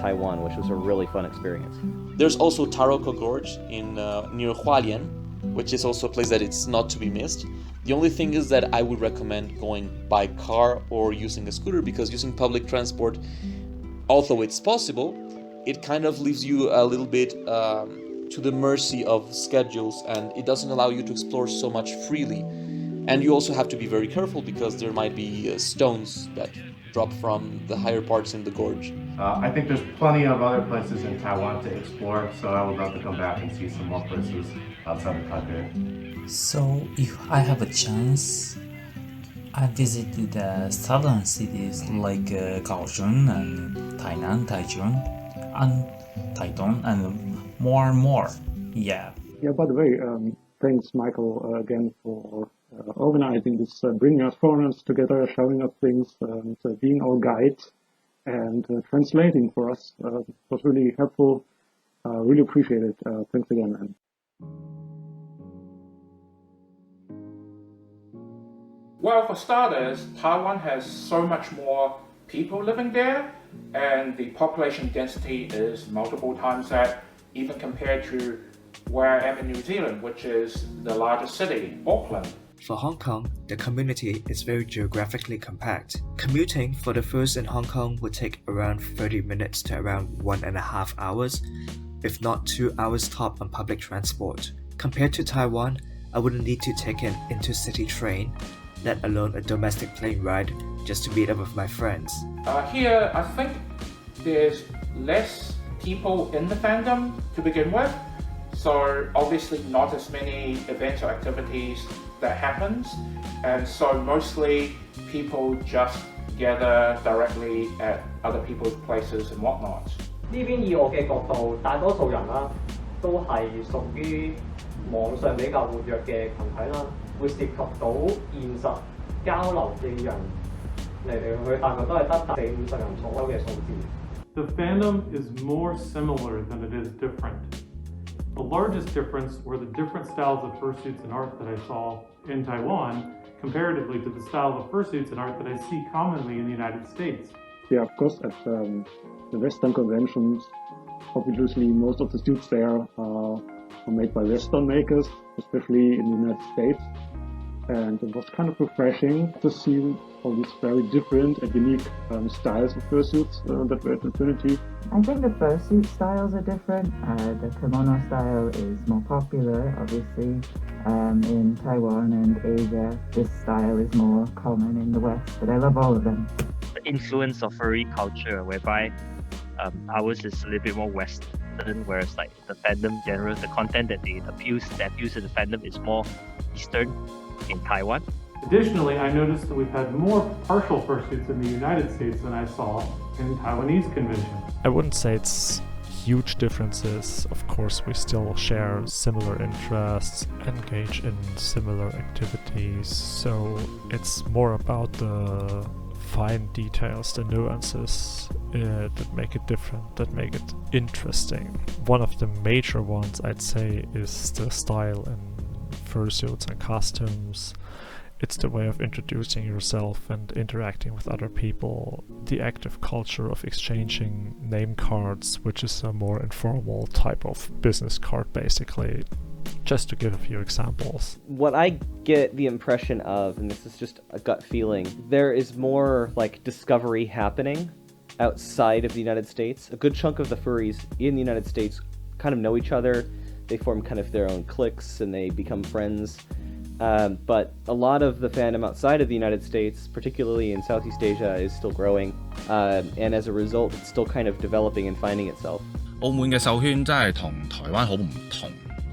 Taiwan, which was a really fun experience. There's also Taroko Gorge in near Hualien, which is also a place that it's not to be missed. The only thing is that I would recommend going by car or using a scooter, because using public transport, although it's possible, it kind of leaves you a little bit to the mercy of schedules, and it doesn't allow you to explore so much freely. And you also have to be very careful because there might be stones that drop from the higher parts in the gorge. I think there's plenty of other places in Taiwan to explore, so I would love to come back and see some more places outside of Taipei. So if I have a chance, I visited the southern cities like Kaohsiung and Tainan, Taichung, and Taitung, and more. Yeah. Yeah, by the way, thanks Michael again for organizing this, bringing us foreigners together, showing us things, and being our guide and translating for us. It was really helpful. Really appreciate it. Thanks again, man. Well, for starters, Taiwan has so much more people living there, and the population density is multiple times that, even compared to where I am in New Zealand, which is the largest city, Auckland. For Hong Kong, the community is very geographically compact. Commuting for the first in Hong Kong would take around 30 minutes to around 1.5 hours, if not 2 hours top on public transport. Compared to Taiwan, I wouldn't need to take an intercity train, let alone a domestic plane ride, just to meet up with my friends. Here, I think there's less people in the fandom to begin with, so obviously not as many events or activities that happens, and so mostly people just gather directly at other people's places and whatnot. 呢邊以我嘅角度，大多數人啦都係屬於網上比較活躍嘅群體啦，會涉及到現實交流嘅人嚟去，大概都係得40-50人左右嘅數字。The fandom is more similar than it is different. The largest difference were the different styles of fursuits and art that I saw in Taiwan, comparatively to the style of fursuits and art that I see commonly in the United States. Yeah, of course, at the Western conventions, obviously most of the suits there are made by Western makers, especially in the United States. And it was kind of refreshing to see all these very different and unique styles of fursuits that were at Infurnity. I think the fursuit styles are different. The kimono style is more popular, obviously, in Taiwan and Asia. This style is more common in the West, but I love all of them. The influence of furry culture, whereby ours is a little bit more Western, whereas like the fandom in general, the content that appeals to the fandom is more Eastern in Taiwan. Additionally, I noticed that we've had more partial fursuits in the United States than I saw in Taiwanese convention. I wouldn't say it's huge differences. Of course, we still share similar interests, engage in similar activities, so it's more about the fine details, the nuances that make it different, that make it interesting. One of the major ones, I'd say, is the style in fursuits and costumes. It's the way of introducing yourself and interacting with other people, the active culture of exchanging name cards, which is a more informal type of business card basically, just to give a few examples. What I get the impression of, and this is just a gut feeling, there is more like discovery happening outside of the United States. A good chunk of the furries in the United States kind of know each other, they form kind of their own cliques and they become friends. But a lot of the fandom outside of the United States, particularly in Southeast Asia, is still growing, and as a result, it's still kind of developing and finding itself. 澳門嘅授圈真係同台灣好唔同，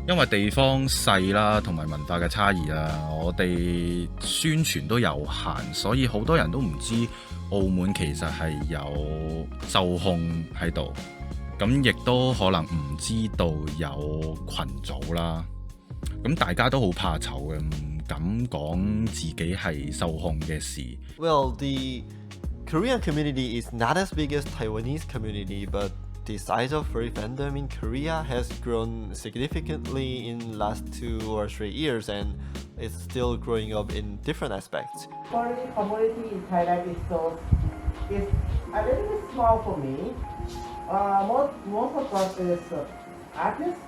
因為地方細啦，同埋文化嘅差異啦，我哋宣傳都有限，所以好多人都唔知澳門其實係有授控喺度，咁亦都可能唔知道有群組啦。咁大家都好怕醜嘅，唔敢講自己係受控嘅事。Well, the Korean community is not as big as Taiwanese community, but the size of furry fandom in Korea has grown significantly in the last 2 or 3 years, and it's still growing up in different aspects. Furry community in Thailand is a little bit small for me. Most of us is artists.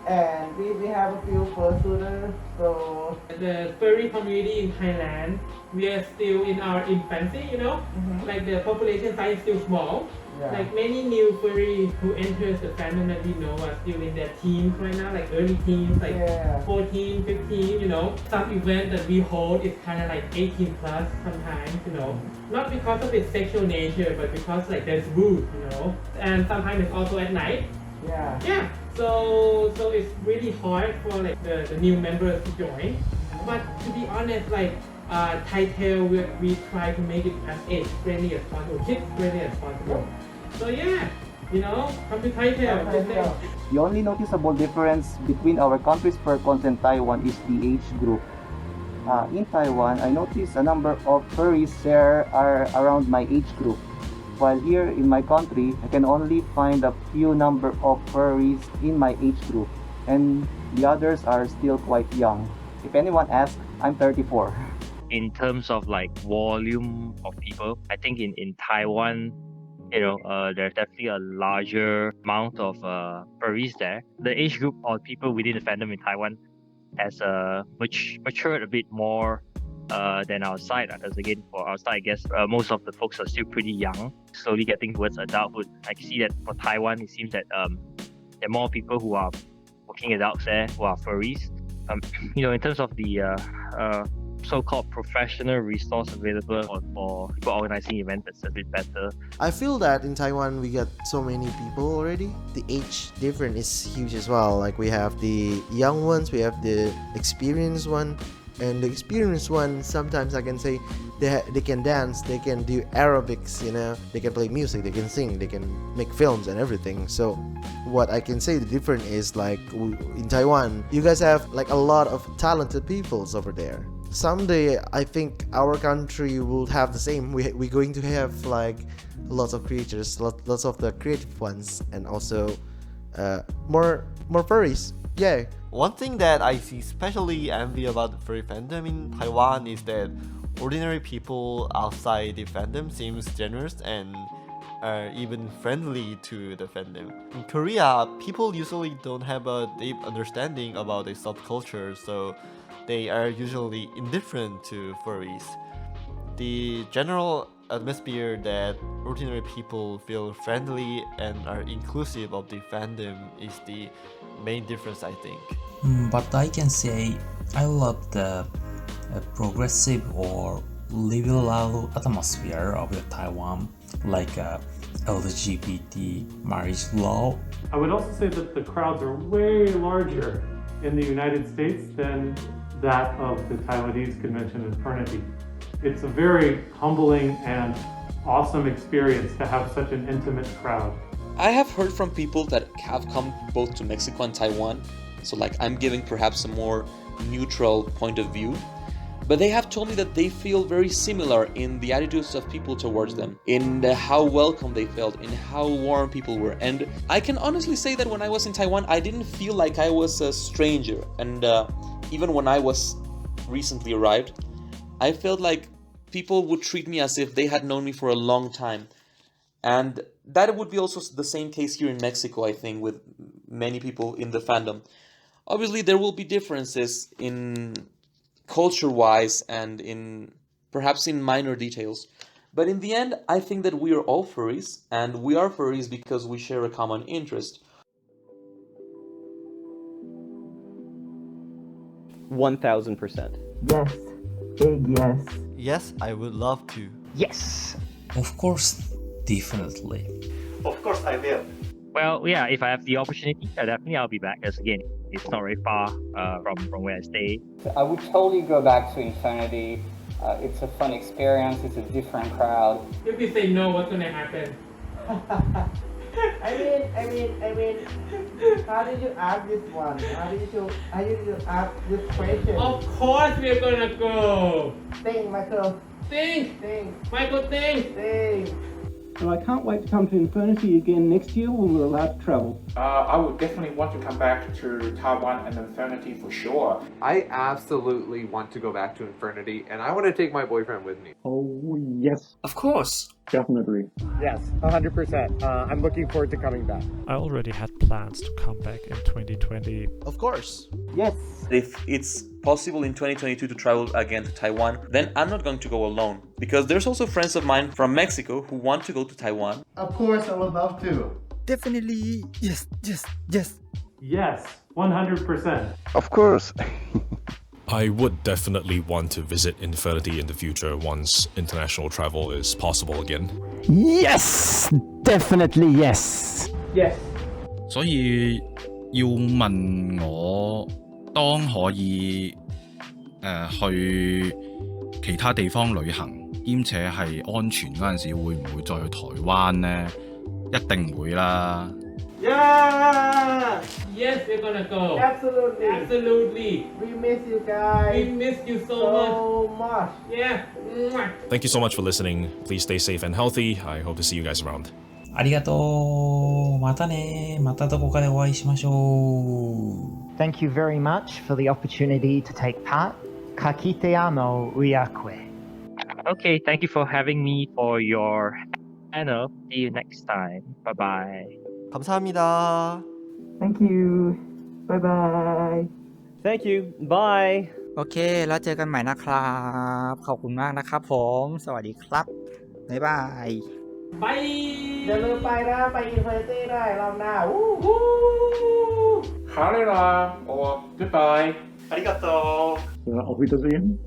And we have a few fursuiters, so... The furry community in Thailand, we are still in our infancy, you know? Like the population size is still small. Yeah. Like many new furries who enters the fandom that we know are still in their teens right now, like early teens, like 14, 15, you know? Some event that we hold is kind of like 18 plus sometimes, you know? Not because of its sexual nature, but because like there's booths, you know? And sometimes it's also at night. Yeah. So it's really hard for like the new members to join. But to be honest, like Thaitel, we try to make it as age friendly as possible, kid friendly as possible. So yeah, you know, come to Thaitel. The only noticeable difference between our country's furcons and Taiwan is the age group. In Taiwan, I noticed a number of furries there are around my age group. While here in my country, I can only find a few number of furries in my age group, and the others are still quite young. If anyone asks, I'm 34. In terms of like volume of people, I think in Taiwan, you know, there's definitely a larger amount of furries there. The age group of people within the fandom in Taiwan has matured a bit more than our side, because again, for our side, I guess most of the folks are still pretty young, slowly getting towards adulthood. I see that for Taiwan, it seems that there are more people who are working adults there who are furries. You know, in terms of the so-called professional resource available for people organizing events, that's a bit better. I feel that in Taiwan we got so many people already. The age difference is huge as well. Like we have the young ones, we have the experienced one. And the experienced one, sometimes I can say they can dance, they can do aerobics, you know, they can play music, they can sing, they can make films and everything. So what I can say the difference is like in Taiwan, you guys have like a lot of talented peoples over there. Someday I think our country will have the same. We're going to have like lots of creators, lots of the creative ones, and also more furries. Yeah. One thing that I see especially envy about the furry fandom in Taiwan is that ordinary people outside the fandom seems generous and are even friendly to the fandom. In Korea, people usually don't have a deep understanding about the subculture, so they are usually indifferent to furries. The general atmosphere that ordinary people feel friendly and are inclusive of the fandom is the main difference, I think. But I can say I love the progressive or liberal atmosphere of the Taiwan, like LGBT marriage law. I would also say that the crowds are way larger in the United States than that of the Taiwanese convention Infurnity. It's a very humbling and awesome experience to have such an intimate crowd. I have heard from people that have come both to Mexico and Taiwan, so like I'm giving perhaps a more neutral point of view, but they have told me that they feel very similar in the attitudes of people towards them, in how welcome they felt, in how warm people were. And I can honestly say that when I was in Taiwan, I didn't feel like I was a stranger, and even when I was recently arrived, I felt like people would treat me as if they had known me for a long time. And that would be also the same case here in Mexico, I think, with many people in the fandom. Obviously, there will be differences in culture-wise and in perhaps in minor details. But in the end, I think that we are all furries, and we are furries because we share a common interest. 1000%. Yes. Big yes. Yes, I would love to. Yes. Of course, definitely. Of course I will. Well, yeah, if I have the opportunity, definitely I'll be back. Because again, it's not very far from where I stay. I would totally go back to Infurnity. It's a fun experience. It's a different crowd. If you say no, what's gonna happen? I mean, how did you ask this one? How did you ask this question? Of course we're gonna go. Think, Michael. Think. Michael, think. And I can't wait to come to Infurnity again next year when we're allowed to travel. I would definitely want to come back to Taiwan and Infurnity for sure. I absolutely want to go back to Infurnity, and I want to take my boyfriend with me. Oh, yes. Of course. Definitely. Yes, 100%. I'm looking forward to coming back. I already had plans to come back in 2020. Of course. Yes. If it's possible in 2022 to travel again to Taiwan, then I'm not going to go alone. Because there's also friends of mine from Mexico who want to go to Taiwan. Of course, I would love to. Definitely. Yes. Yes, 100%. Of course. I would definitely want to visit Infurnity in the future once international travel is possible again. Yes! Definitely yes! Yes. 所以要問我當可以去其他地方旅行，兼且係安全嗰陣時，會唔會再去台灣呢？一定會啦。Yeah! Yes, we're gonna go. Absolutely. We miss you guys. We miss you so much. Yeah. Thank you so much for listening. Please stay safe and healthy. I hope to see you guys around. ありがとう。またね。またどこかでお会いしましょう。Thank you very much for the opportunity to take part. Ka kite amo uiakwe. Okay, thank you for having me for your panel. See you next time. Bye bye. 감사합니다. Thank you. Bye bye. Thank you. Bye. โอเคแล้วเจอกันใหม่นะครับขอบคุณมากนะครับผมสวัสดีครับบ๊ายบาย Bye. อย่าลืมไปนะไป Infurnity ได้รอบหน้าวู้ Halera or goodbye. Arigato. Auf Wiedersehen.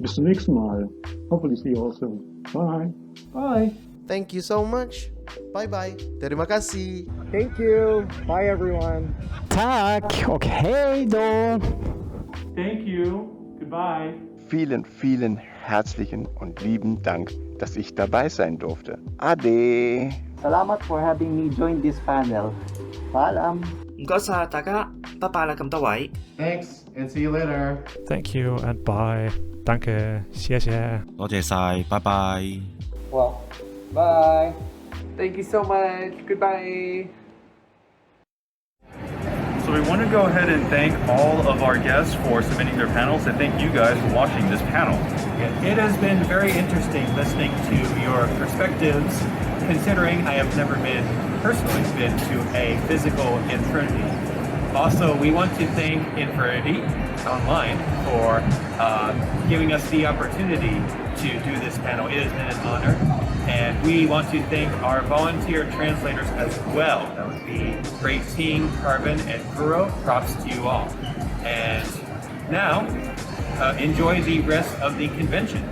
Bis zum nächsten Mal. Hopefully see you all soon. Bye. Bye. Thank you so much. Bye-bye. Terima kasih. Thank you. Bye, everyone. Tack och hej då! Thank you. Goodbye. Vielen herzlichen und lieben Dank, dass ich dabei sein durfte. Ade! Salamat for having me join this panel. Paalam. 唔該曬大家，拜拜啦咁多位。Thanks and see you later. Thank you and bye. Danke. 謝謝。多謝晒，拜拜。 Well, bye. Thank you so much. Goodbye. So we want to go ahead and thank all of our guests for submitting their panels, and thank you guys for watching this panel. It has been very interesting listening to your perspectives, considering I have never personally been to a physical Infurnity. Also, we want to thank Infurnity Online for giving us the opportunity to do this panel. It has been an honor. And we want to thank our volunteer translators as well. That would be Great Team, Carbon, and Kuro. Props to you all. And now, enjoy the rest of the convention.